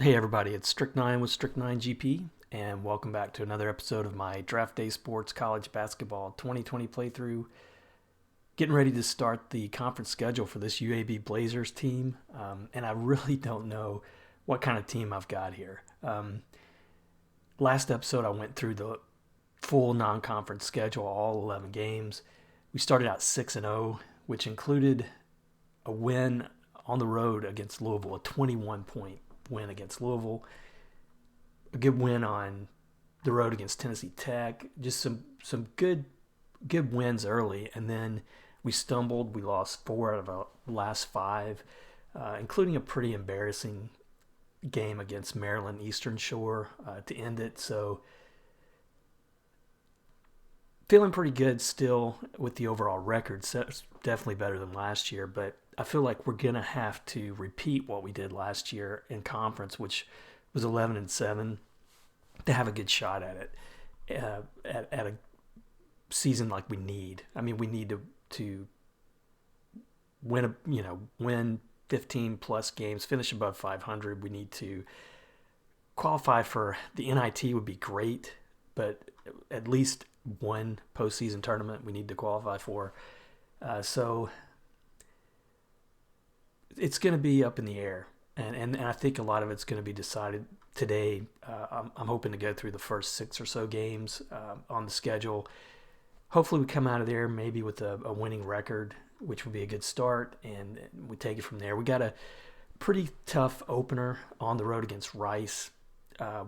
Hey everybody, it's Strict9 with Strict9 GP, and welcome back to another episode of my Draft Day Sports College Basketball 2020 playthrough. Getting ready to start the conference schedule for this UAB Blazers team, and I really don't know what kind of team I've got here. Last episode, I went through the full non-conference schedule, all 11 games. We started out 6-0, which included a win on the road against Louisville, a 21-point win against Louisville, a good win on the road against Tennessee Tech, just some good wins early, and then we stumbled. We lost 4 out of our last 5, including a pretty embarrassing game against Maryland Eastern Shore to end it. So feeling pretty good still with the overall record. So it's definitely better than last year, but I feel like we're gonna have to repeat what we did last year in conference, which was 11-7, to have a good shot at it at a season like we need. I mean, we need to win 15 plus games, finish above 500. We need to qualify for the NIT would be great, but at least one postseason tournament we need to qualify for. So it's going to be up in the air, and I think a lot of it's going to be decided today. I'm hoping to go through the first 6 or so games on the schedule. Hopefully we come out of there maybe with a winning record, which would be a good start, and we take it from there. We got a pretty tough opener on the road against Rice.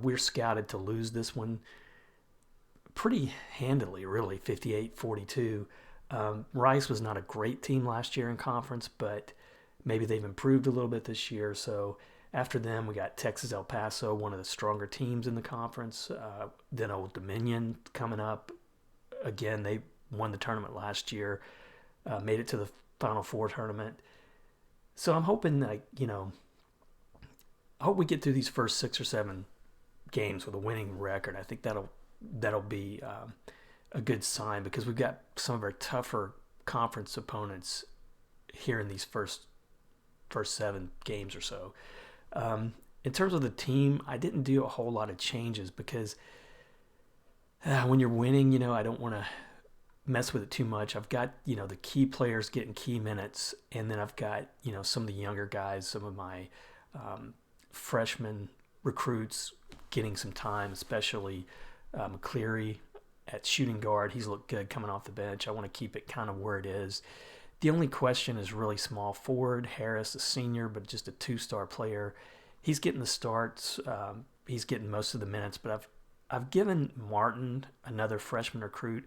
We're scouted to lose this one pretty handily, really, 58-42. Rice was not a great team last year in conference, but maybe they've improved a little bit this year. So after them, we got Texas El Paso, one of the stronger teams in the conference. Then Old Dominion coming up. Again, they won the tournament last year, made it to the Final Four tournament. So I'm hoping that, I hope we get through these first 6 or 7 games with a winning record. I think that'll be a good sign, because we've got some of our tougher conference opponents here in these first 7 games or so. In terms of the team, I didn't do a whole lot of changes because when you're winning, I don't want to mess with it too much. I've got, the key players getting key minutes, and then I've got, some of the younger guys, some of my freshman recruits getting some time, especially McCleary at shooting guard. He's looked good coming off the bench. I want to keep it kind of where it is. The only question is really small forward. Harris, a senior, but just a 2-star player. He's getting the starts. He's getting most of the minutes, but I've given Martin, another freshman recruit,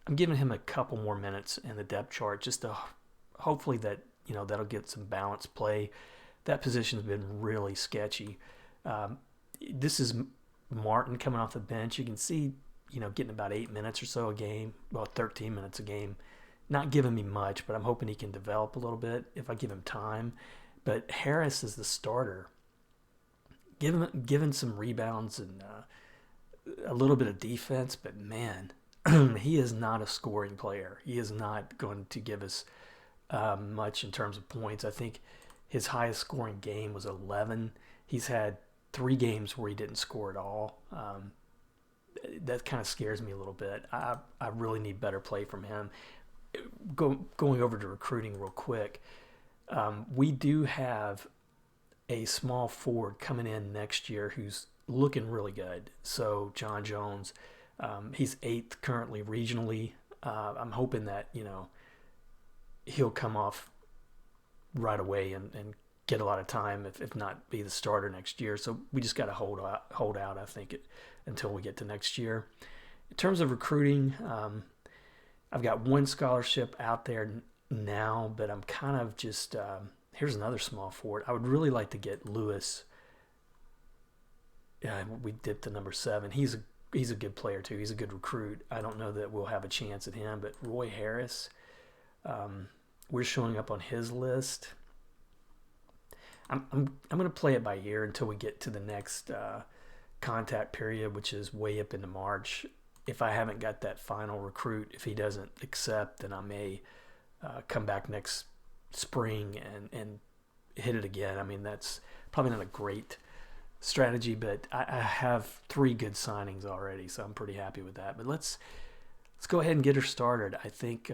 I'm giving him a couple more minutes in the depth chart, just to hopefully that, that'll get some balanced play. That position's been really sketchy. This is Martin coming off the bench. You can see, getting about 8 minutes or so a game, well, 13 minutes a game. Not giving me much, but I'm hoping he can develop a little bit if I give him time. But Harris is the starter. Give him some rebounds and a little bit of defense, but man, he is not a scoring player. He is not going to give us much in terms of points. I think his highest scoring game was 11. He's had 3 games where he didn't score at all. That kind of scares me a little bit. I really need better play from him. Going over to recruiting real quick, we do have a small forward coming in next year who's looking really good. So John Jones, he's 8th currently regionally. I'm hoping that he'll come off right away and get a lot of time, if not be the starter next year. So we just got to hold out, I think, until we get to next year. In terms of recruiting, I've got 1 scholarship out there now, but I'm kind of just here's another small forward. I would really like to get Lewis. We dipped to number 7. He's a good player too. He's a good recruit. I don't know that we'll have a chance at him, but Roy Harris, we're showing up on his list. I'm going to play it by ear until we get to the next contact period, which is way up into March. If I haven't got that final recruit, if he doesn't accept, then I may come back next spring and hit it again. I mean, that's probably not a great strategy, but I have 3 good signings already, so I'm pretty happy with that. But let's go ahead and get her started. I think,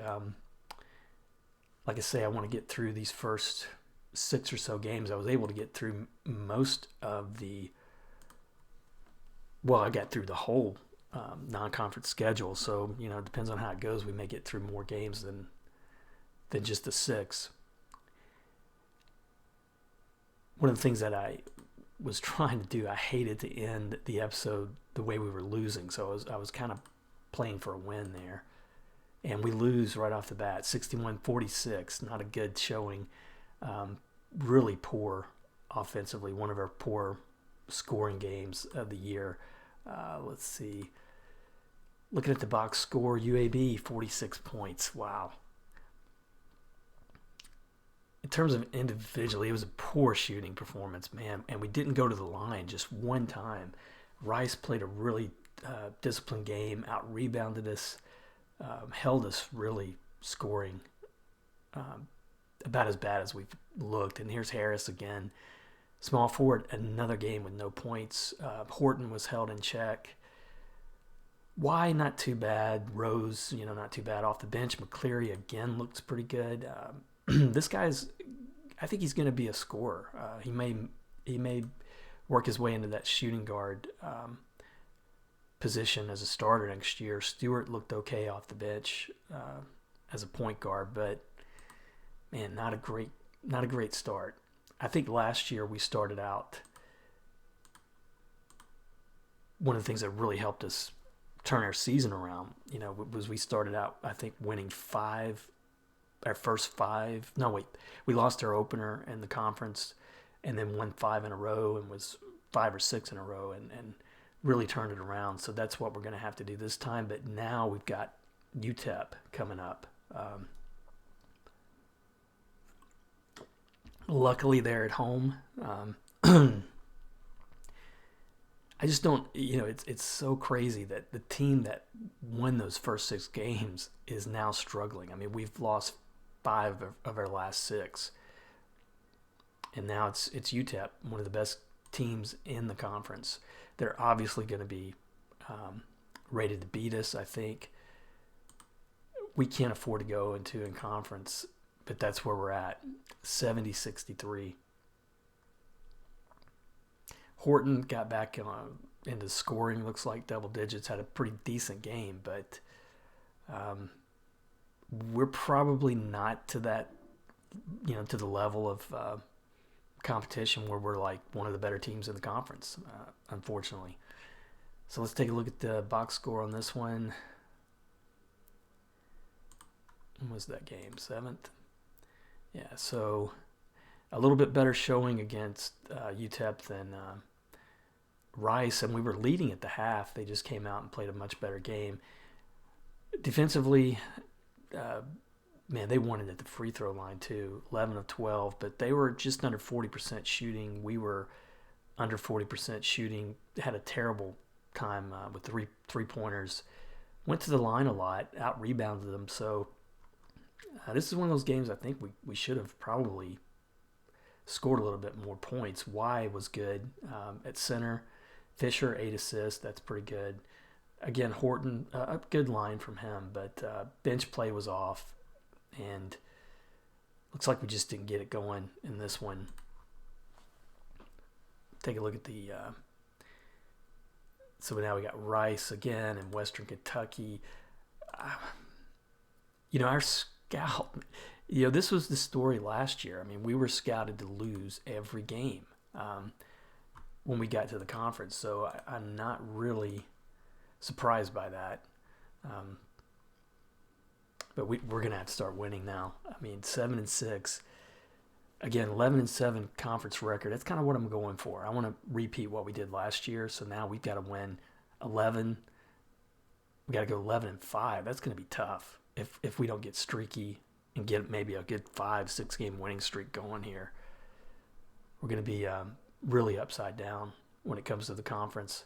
like I say, I want to get through these first 6 or so games. I was able to get through most of the. Well, I got through the whole non-conference schedule, so it depends on how it goes. We may get through more games than just the 6. One of the things that I was trying to do, I hated to end the episode the way we were losing, so I was kind of playing for a win there. And we lose right off the bat, 61-46. Not a good showing. Really poor offensively. One of our poor scoring games of the year. Let's see. Looking at the box score, UAB, 46 points. Wow. In terms of individually, it was a poor shooting performance, man. And we didn't go to the line just one time. Rice played a really disciplined game, out-rebounded us, held us really scoring about as bad as we've looked. And here's Harris again. Small forward, another game with no points. Horton was held in check. Why? Not too bad. Rose, not too bad off the bench. McCleary again looks pretty good. This guy's, I think he's going to be a scorer. He may work his way into that shooting guard position as a starter next year. Stewart looked okay off the bench as a point guard, but man, not a great start. I think last year we started out. One of the things that really helped us turn our season around, was we started out, I think, winning our first 5. No, wait, we lost our opener in the conference, and then won 5 in a row, and was 5 or 6 in a row, and really turned it around. So that's what we're going to have to do this time. But now we've got UTEP coming up. Luckily, they're at home. I just don't, it's so crazy that the team that won those first 6 games is now struggling. I mean, we've lost 5 of our last 6. And now it's UTEP, one of the best teams in the conference. They're obviously going to be rated to beat us, I think. We can't afford to go into in conference, but that's where we're at, 70-63. Horton got back into scoring, looks like double digits, had a pretty decent game, but we're probably not to that, to the level of competition where we're like one of the better teams in the conference, unfortunately. So let's take a look at the box score on this one. When was that game? 7th? Yeah, so a little bit better showing against UTEP than Rice, and we were leading at the half. They just came out and played a much better game. Defensively, man, they won it at the free throw line too, 11 of 12, but they were just under 40% shooting. We were under 40% shooting, had a terrible time with three-pointers. Went to the line a lot, out-rebounded them, so this is one of those games I think we should have probably scored a little bit more points. Y was good at center. Fisher, 8 assists. That's pretty good. Again, Horton, a good line from him, but bench play was off, and looks like we just didn't get it going in this one. Take a look at the so now we got Rice again in Western Kentucky. Our scout, this was the story last year. I mean, we were scouted to lose every game when we got to the conference, so I'm not really surprised by that. But we're going to have to start winning now. I mean, 7-6. Again, 11-7 conference record. That's kind of what I'm going for. I want to repeat what we did last year, so now we've got to win 11. We got to go 11-5. That's going to be tough if we don't get streaky and get maybe a good 5-6 game winning streak going here. We're going to be really upside down when it comes to the conference.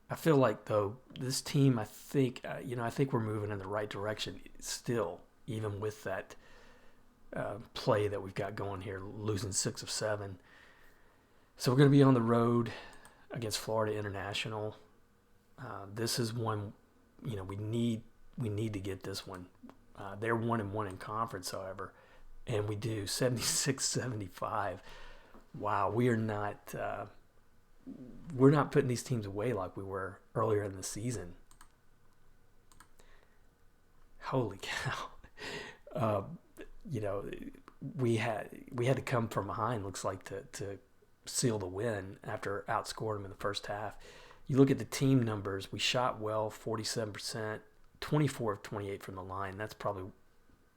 I feel like, though, this team, I think we're moving in the right direction still, even with that play that we've got going here, losing 6 of 7. So we're going to be on the road against Florida International. This is one, we need to get this one. They're 1-1 in conference, however, and we do 76-75. Wow, we're not putting these teams away like we were earlier in the season. Holy cow! We had to come from behind. Looks like to seal the win after outscored them in the first half. You look at the team numbers. We shot well, 47%, 24 of 28 from the line. That's probably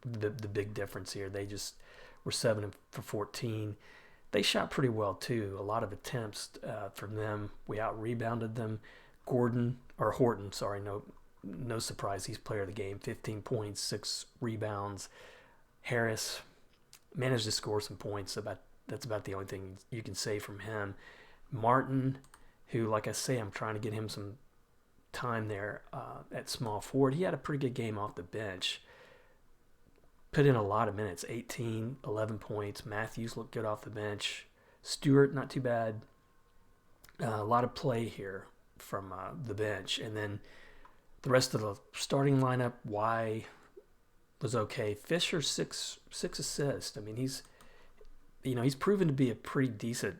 the big difference here. They just were 7 for 14. They shot pretty well too. A lot of attempts from them. We out-rebounded them. Horton, no surprise, he's player of the game. 15 points, 6 rebounds. Harris managed to score some points. That's about the only thing you can say from him. Martin, who, like I say, I'm trying to get him some time there at small forward. He had a pretty good game off the bench. Put in a lot of minutes, 18, 11 points. Matthews looked good off the bench. Stewart, not too bad. A lot of play here from the bench. And then the rest of the starting lineup, was okay. Fisher, six assists. I mean, he's proven to be a pretty decent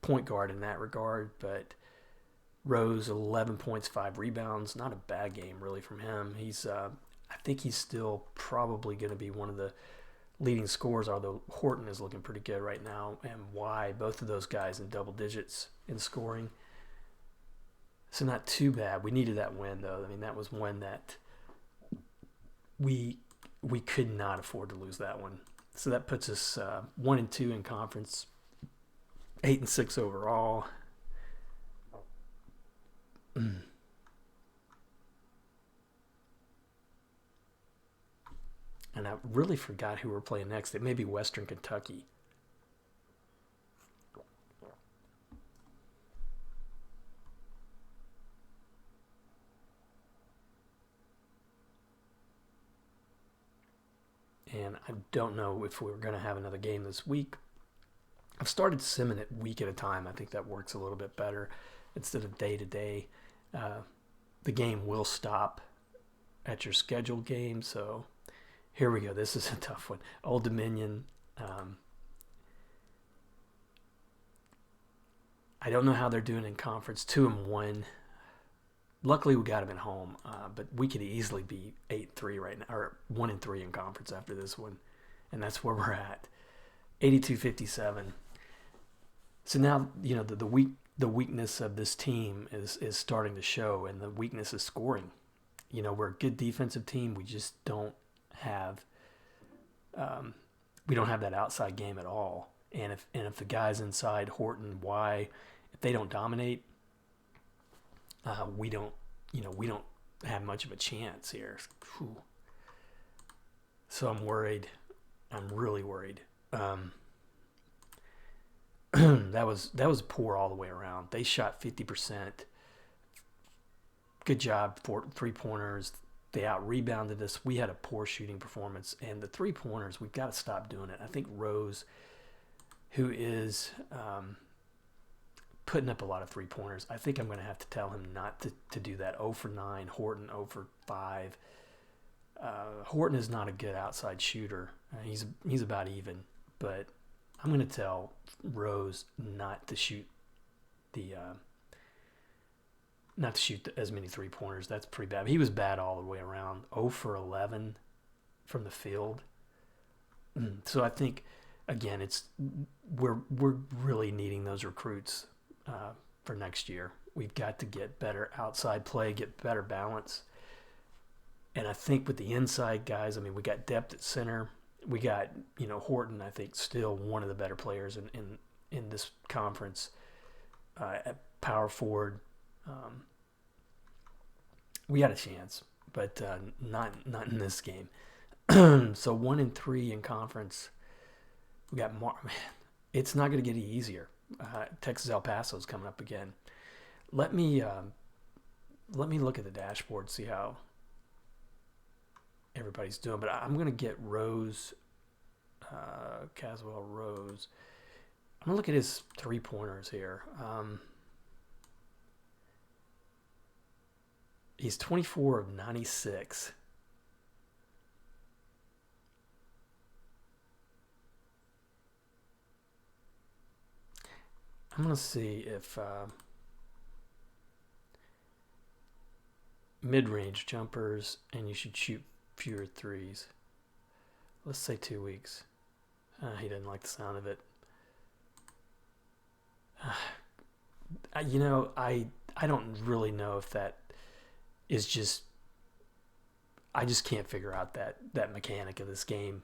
point guard in that regard. But Rose, 11 points, 5 rebounds. Not a bad game, really, from him. I think he's still probably going to be one of the leading scorers, although Horton is looking pretty good right now. And both of those guys in double digits in scoring. So not too bad. We needed that win, though. I mean, that was one that we could not afford to lose that one. So that puts us 1-2 in conference, 8-6 overall. And I really forgot who we're playing next. It may be Western Kentucky. And I don't know if we're going to have another game this week. I've started simming it week at a time. I think that works a little bit better instead of day to day. The game will stop at your scheduled game, so here we go. This is a tough one. Old Dominion. I don't know how they're doing in conference. 2-1. Luckily, we got them at home, but we could easily be 8-3 right now, or 1-3 in conference after this one, and that's where we're at. 82-57. So now the weakness of this team is starting to show, and the weakness is scoring. We're a good defensive team. We just don't have that outside game at all. And if the guys inside Horton, if they don't dominate, we don't have much of a chance here. Whew. So I'm worried. I'm really worried. That was poor all the way around. They shot 50%. Good job for 3-pointers. They out-rebounded us. We had a poor shooting performance. And the 3-pointers, we've got to stop doing it. I think Rose, who is putting up a lot of 3-pointers, I think I'm going to have to tell him not to do that. 0 for 9, Horton 0 for 5. Horton is not a good outside shooter. He's about even. But I'm going to tell Rose not to shoot as many 3-pointers. That's pretty bad. He was bad all the way around. 0 for 11 from the field. So I think, again, we're really needing those recruits for next year. We've got to get better outside play, get better balance. And I think with the inside guys, I mean, we got depth at center. We got, Horton, I think, still one of the better players in this conference at power forward. We had a chance, but not in this game. So 1-3 in conference. We got more. It's not going to get any easier. Texas El Paso is coming up again. Let me look at the dashboard, see how everybody's doing. But I'm going to get Rose, Caswell Rose. I'm going to look at his 3-pointers here. He's 24 of 96. I'm going to see if mid-range jumpers, and you should shoot fewer threes. Let's say 2 weeks. He didn't like the sound of it. I don't really know if that is just. I just can't figure out that mechanic of this game.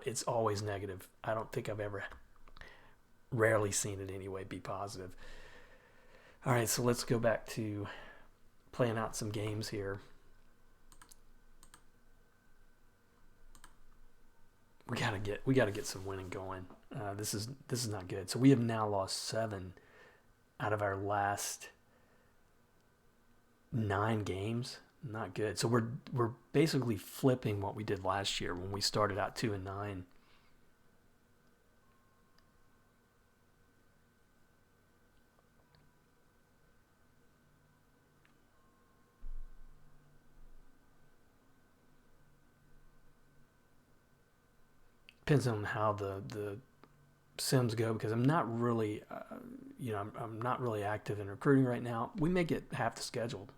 It's always negative. I don't think I've ever, rarely seen it anyway, be positive. All right, so let's go back to playing out some games here. We gotta get some winning going. This is not good. So we have now lost 7 out of our last 9 games. Not good. So we're basically flipping what we did last year when we started out 2-9. Depends on how the sims go, because I'm not really, I'm not really active in recruiting right now. We may get half the schedule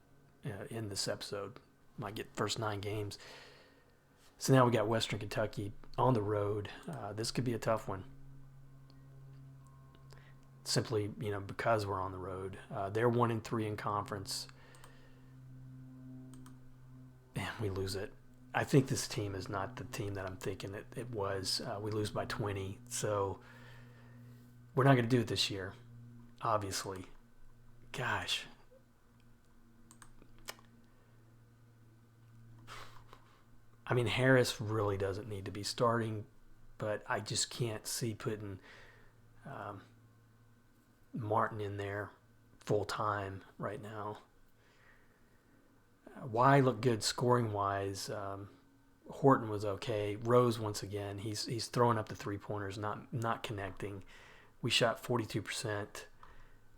in this episode. Might get first 9 games. So now we got Western Kentucky on the road. This could be a tough one. Simply, because we're on the road. They're 1-3 in conference. Man, we lose it. I think this team is not the team that I'm thinking it was. We lose by 20. So we're not going to do it this year, obviously. Gosh. I mean, Harris really doesn't need to be starting, but I just can't see putting Martin in there full time right now. Y looked good scoring wise. Horton was okay. Rose, once again, he's throwing up the 3-pointers, not connecting. We shot 42%.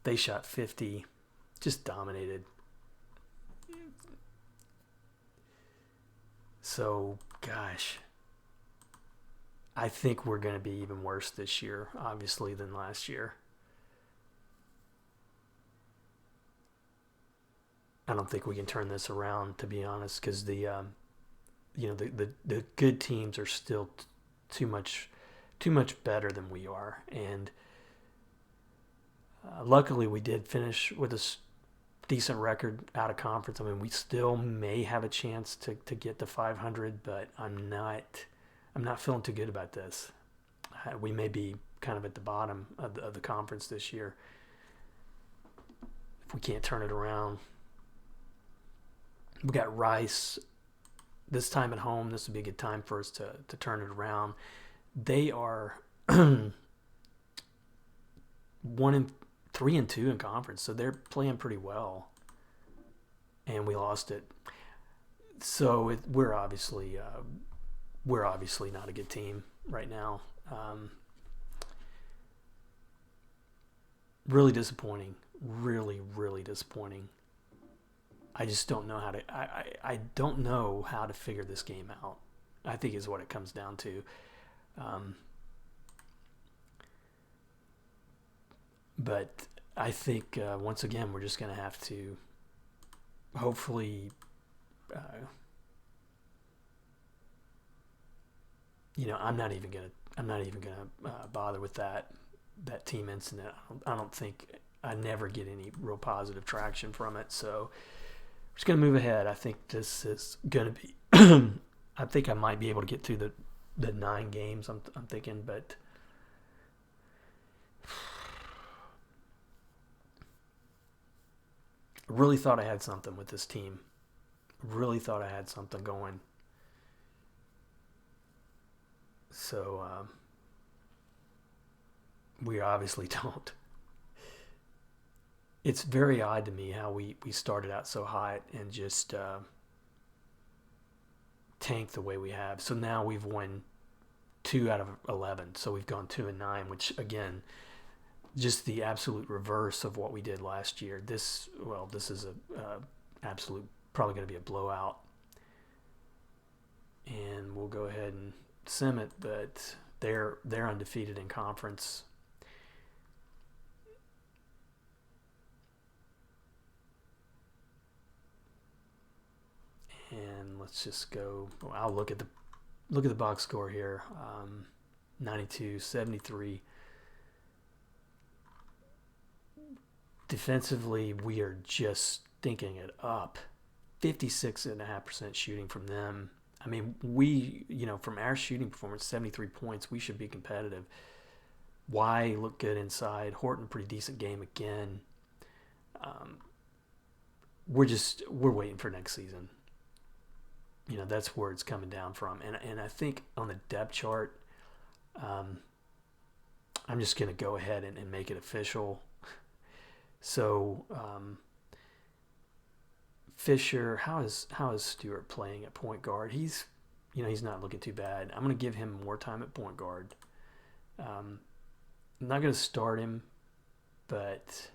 They shot 50%. Just dominated. So, gosh, I think we're going to be even worse this year, obviously, than last year. I don't think we can turn this around, to be honest, because the good teams are still too much better than we are, and luckily we did finish with a decent record out of conference. I mean, we still may have a chance to get to 500, but I'm not feeling too good about this. We may be kind of at the bottom of the conference this year if we can't turn it around. We got Rice this time at home. This would be a good time for us to turn it around. They are 1-3 and 2 in conference, so they're playing pretty well. And we lost it. So we're obviously not a good team right now. Really disappointing. Really, really disappointing. I just don't know how to. I don't know how to figure this game out. I think is what it comes down to. But I think once again we're just going to have to hopefully. I'm not even gonna bother with that team incident. I don't think I never get any real positive traction from it. So. Just going to move ahead. I think this is going to be. I think I might be able to get through the 9 games. I'm thinking, but really thought I had something with this team. Really thought I had something going. So we obviously don't. It's very odd to me how we started out so hot and just tank the way we have. So now we've won 2 out of 11. So we've gone 2-9, which again, just the absolute reverse of what we did last year. This is a absolute, probably going to be a blowout. And we'll go ahead and sim it, but they're undefeated in conference. And let's just go. I'll look at the box score here. 92, 73. Defensively, we are just stinking it up. 56.5% shooting from them. I mean, from our shooting performance, 73 points, we should be competitive. Y looked good inside. Horton, pretty decent game again. We're waiting for next season. That's where it's coming down from. And I think on the depth chart, I'm just going to go ahead and make it official. So, Fisher, how is Stewart playing at point guard? He's not looking too bad. I'm going to give him more time at point guard. I'm not going to start him, but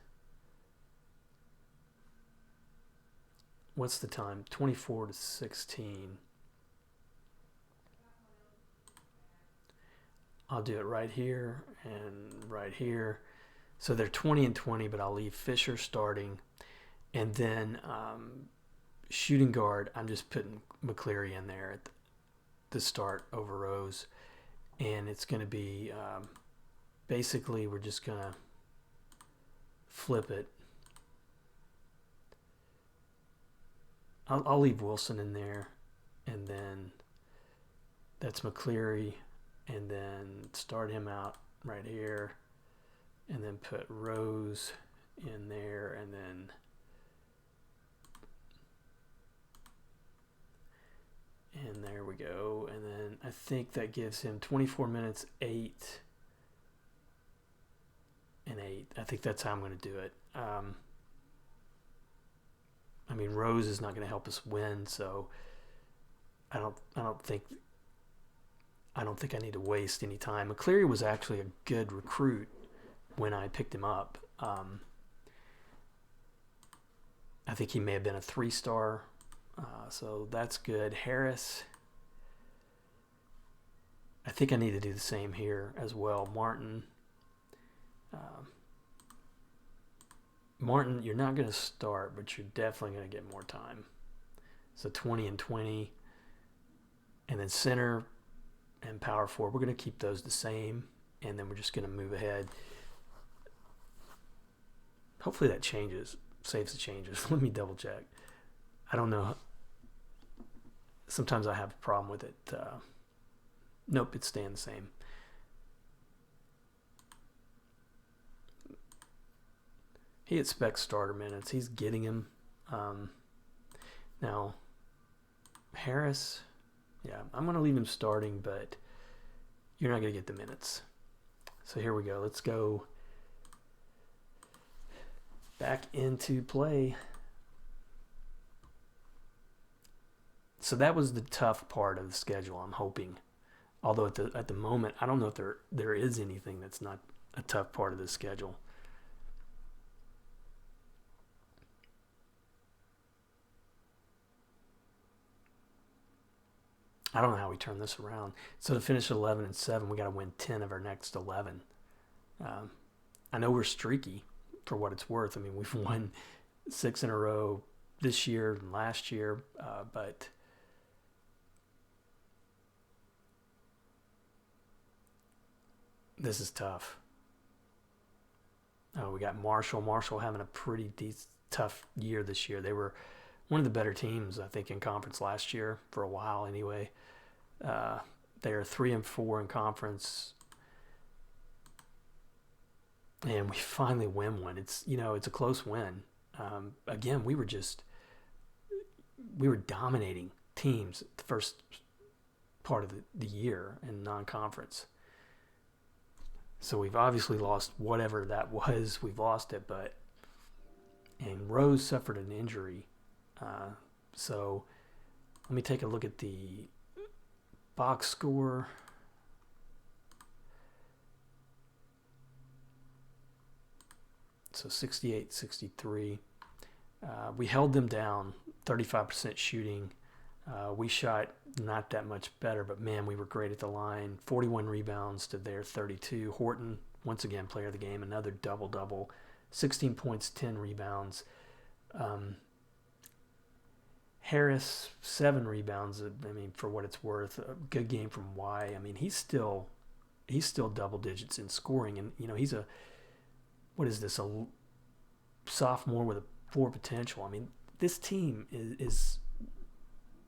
what's the time? 24-16. I'll do it right here and right here. So they're 20-20, but I'll leave Fisher starting. And then shooting guard, I'm just putting McCleary in there at the start over Rose. And it's going to be, basically we're just going to flip it. I'll leave Wilson in there. And then that's McCleary. And then start him out right here. And then put Rose in there. And there we go. And then I think that gives him 24 minutes, 8 and 8. I think that's how I'm going to do it. I mean, Rose is not going to help us win, so I don't think I need to waste any time. McCleary was actually a good recruit when I picked him up. I think he may have been a 3-star. So that's good. Harris, I think I need to do the same here as well. Martin, you're not going to start, but you're definitely going to get more time. So 20-20. And then center and power forward, we're going to keep those the same. And then we're just going to move ahead. Hopefully that saves the changes. Let me double check. I don't know. Sometimes I have a problem with it. Nope, it's staying the same. He expects starter minutes. He's getting him. Now, Harris, yeah, I'm going to leave him starting, but you're not going to get the minutes. So here we go. Let's go back into play. So that was the tough part of the schedule, I'm hoping. Although at the moment, I don't know if there is anything that's not a tough part of the schedule. I don't know how we turn this around. So to finish 11-7, we got to win 10 of our next 11. I know we're streaky for what it's worth. I mean, we've won 6 in a row this year and last year, but this is tough. Oh, we got Marshall. Marshall having a pretty tough year this year. They were one of the better teams, I think, in conference last year for a while anyway. They are 3-4 in conference. And we finally win one. It's a close win. Again, we were dominating teams the first part of the year in non-conference. So we've obviously lost whatever that was. We've lost it, and Rose suffered an injury. So Let me take a look at the box score. So 68-63. We held them down, 35% shooting. We shot not that much better, but man, we were great at the line. 41 rebounds to their 32. Horton, once again, player of the game, another double-double. 16 points, 10 rebounds. Harris, 7 rebounds. I mean, for what it's worth, a good game from Y. I mean, he's still double digits in scoring, and he's a sophomore with a 4 potential. I mean, this team is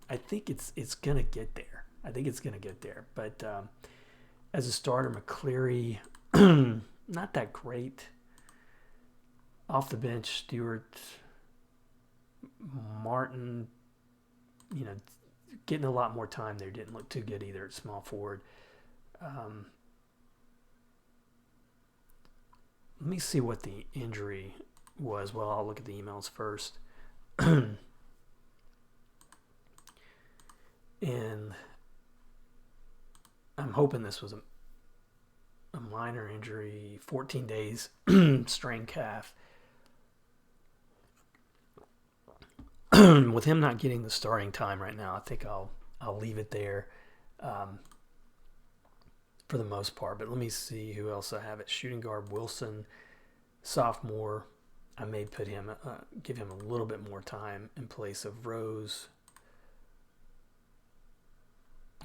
I think it's gonna get there. But as a starter, McCleary, not that great. Off the bench, Stewart, Martin, getting a lot more time there. Didn't look too good either at small forward. Let me see what the injury was. Well, I'll look at the emails first. And I'm hoping this was a minor injury, 14 days, strained calf. With him not getting the starting time right now, I think I'll leave it there for the most part. But let me see who else I have at shooting guard. Wilson, sophomore. I may put him, give him a little bit more time in place of Rose.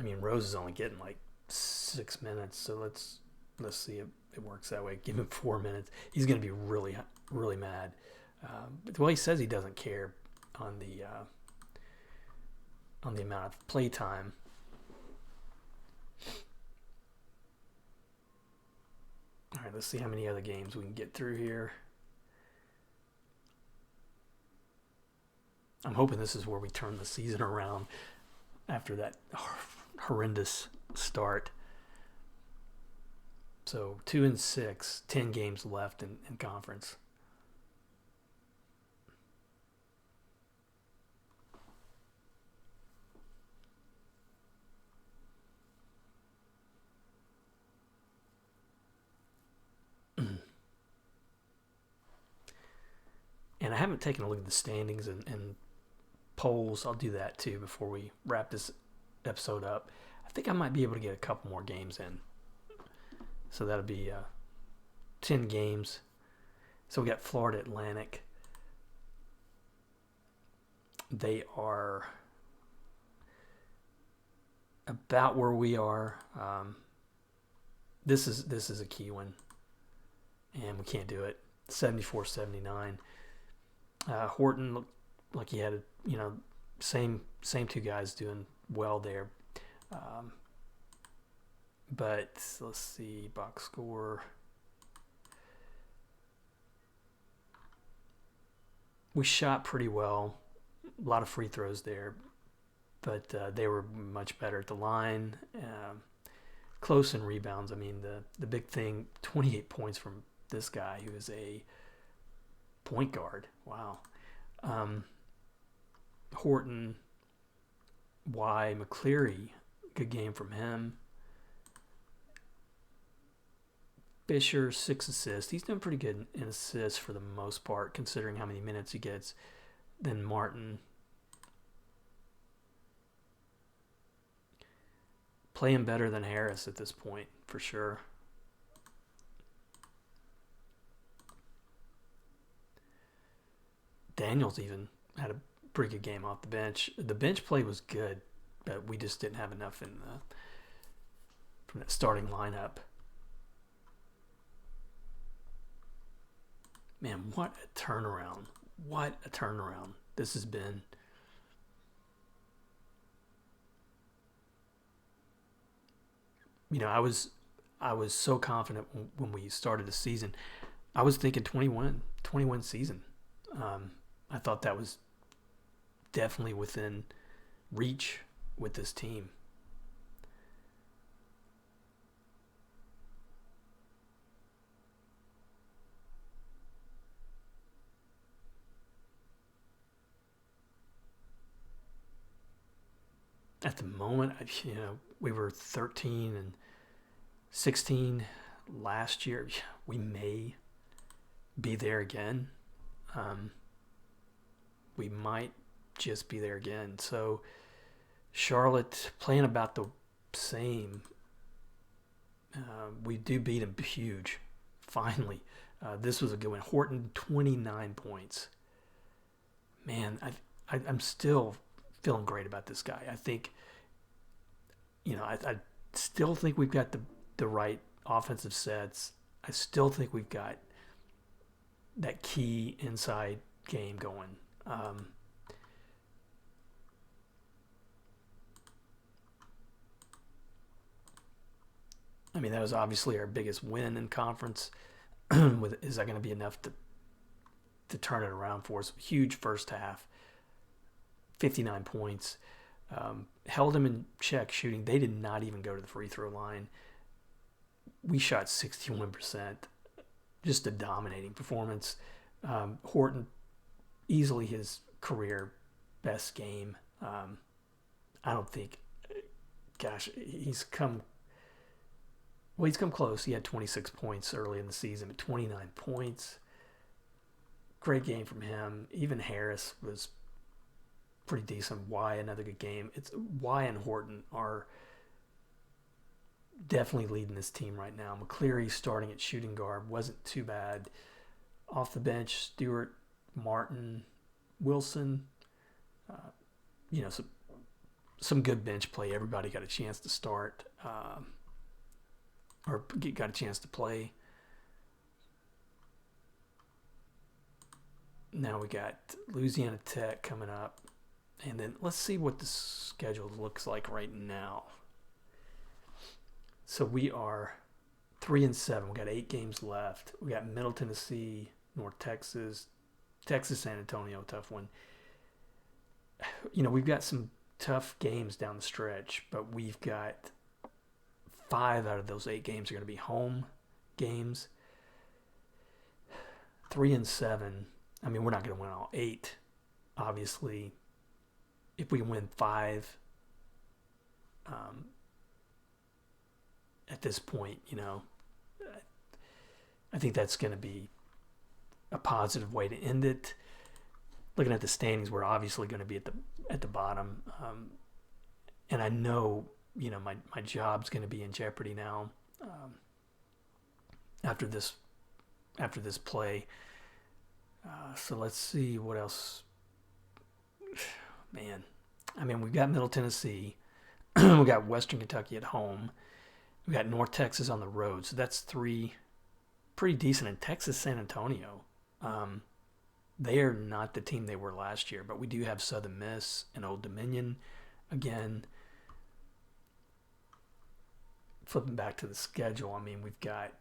I mean, Rose is only getting like 6 minutes, so let's see if it works that way. Give him 4 minutes. He's going to be really, really mad. Well, he says he doesn't care on the amount of play time. All right, let's see how many other games we can get through here. I'm hoping this is where we turn the season around after that horrendous start. So 2-6, 10 games left in conference. And I haven't taken a look at the standings and polls. I'll do that too before we wrap this episode up. I think I might be able to get a couple more games in. So that'll be 10 games. So we got Florida Atlantic. They are about where we are. This is a key one. And we can't do it. 74-79. Horton looked like he had same two guys doing well there. But let's see, box score. We shot pretty well. A lot of free throws there. But they were much better at the line. Close in rebounds. I mean, the big thing, 28 points from this guy who is a point guard. Wow. Horton, Y, McCleary, good game from him. Fisher, 6 assists. He's doing pretty good in assists for the most part, considering how many minutes he gets. Then Martin. Playing better than Harris at this point, for sure. Daniels even had a pretty good game off the bench. The bench play was good, but we just didn't have enough from that starting lineup. Man, what a turnaround. What a turnaround this has been. I was so confident when we started the season. I was thinking 21 season. I thought that was definitely within reach with this team. at the moment, we were 13 and 16 last year. We may be there again. We might just be there again. So Charlotte playing about the same. We do beat them huge. Finally, this was a good one. Horton 29 points. Man, I'm still feeling great about this guy. I think, I still think we've got the right offensive sets. I still think we've got that key inside game going. That was obviously our biggest win in conference. Is that going to be enough to turn it around for us? Huge first half, 59 points. Held them in check shooting. They did not even go to the free throw line. We shot 61%. Just a dominating performance. Horton, easily his career best game. I don't think, he's come close. He had 26 points early in the season, but 29 points. Great game from him. Even Harris was pretty decent. Another good game. Y and Horton are definitely leading this team right now. McCleary starting at shooting guard wasn't too bad. Off the bench, Stewart, Martin, Wilson. Some good bench play. Everybody got a chance to start. Or got a chance to play. Now we got Louisiana Tech coming up. And then let's see what the schedule looks like right now. So we are 3-7. We got 8 games left. We got Middle Tennessee, North Texas, San Antonio, tough one. We've got some tough games down the stretch, but we've got 5 out of those 8 games are going to be home games. 3-7. We're not going to win all 8. Obviously, if we win 5, at this point, I think that's going to be a positive way to end it. Looking at the standings, we're obviously going to be at the bottom, and I know my job's going to be in jeopardy now after this play. So let's see what else. Man, we've got Middle Tennessee, we got Western Kentucky at home, we got North Texas on the road. So that's 3 pretty decent. And Texas San Antonio, they are not the team they were last year, but we do have Southern Miss and Old Dominion again. Flipping back to the schedule, we've got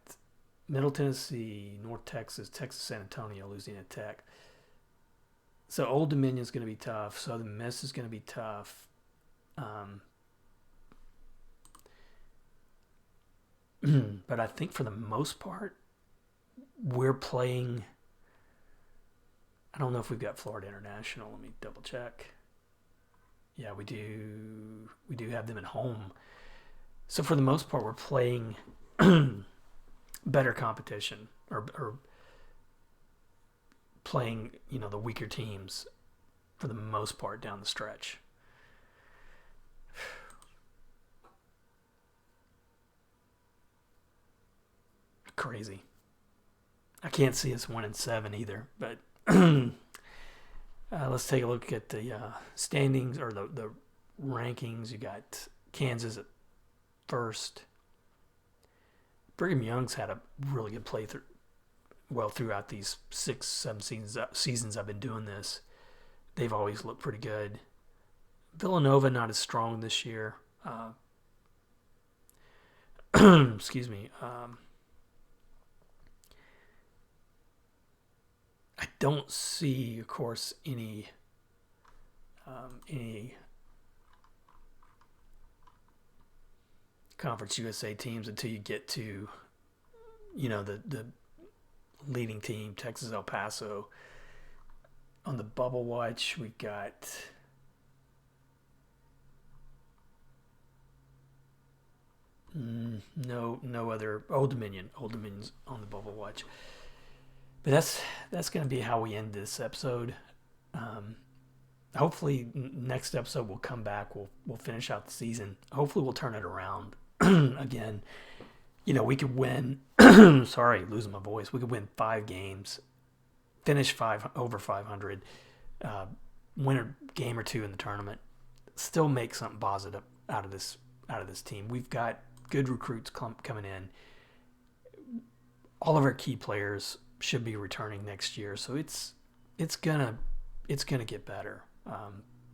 Middle Tennessee, North Texas, Texas San Antonio, Louisiana Tech. So Old Dominion is going to be tough. Southern Miss is going to be tough. But I think for the most part, we're playing. I don't know if we've got Florida International. Let me double check. Yeah, we do. We do have them at home. So for the most part, we're playing better competition or playing, the weaker teams for the most part down the stretch. Crazy. I can't see us 1-7 either, but let's take a look at the standings or the rankings. You got Kansas at first. Brigham Young's had a really good play throughout these 6-7 seasons I've been doing this. They've always looked pretty good. Villanova not as strong this year. Excuse me. I don't see, of course, any Conference USA teams until you get to, the leading team, Texas El Paso. On the bubble watch, we got No other Old Dominion. Old Dominion's on the bubble watch. But that's going to be how we end this episode. Hopefully next episode we'll come back. We'll finish out the season. Hopefully we'll turn it around again. We could win. Sorry, losing my voice. We could win 5 games, finish over 500, win a game or 2 in the tournament, still make something positive out of this team. We've got good recruits coming in. All of our key players should be returning next year, so it's gonna get better.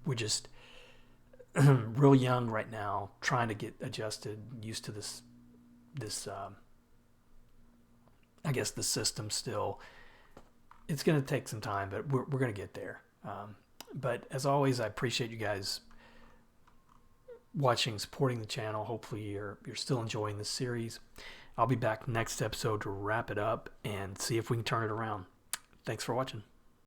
We're just real young right now, trying to get adjusted, used to this I guess the system still. It's going to take some time, but we're going to get there. But as always, I appreciate you guys watching, supporting the channel. Hopefully you're still enjoying this series. I'll be back next episode to wrap it up and see if we can turn it around. Thanks for watching.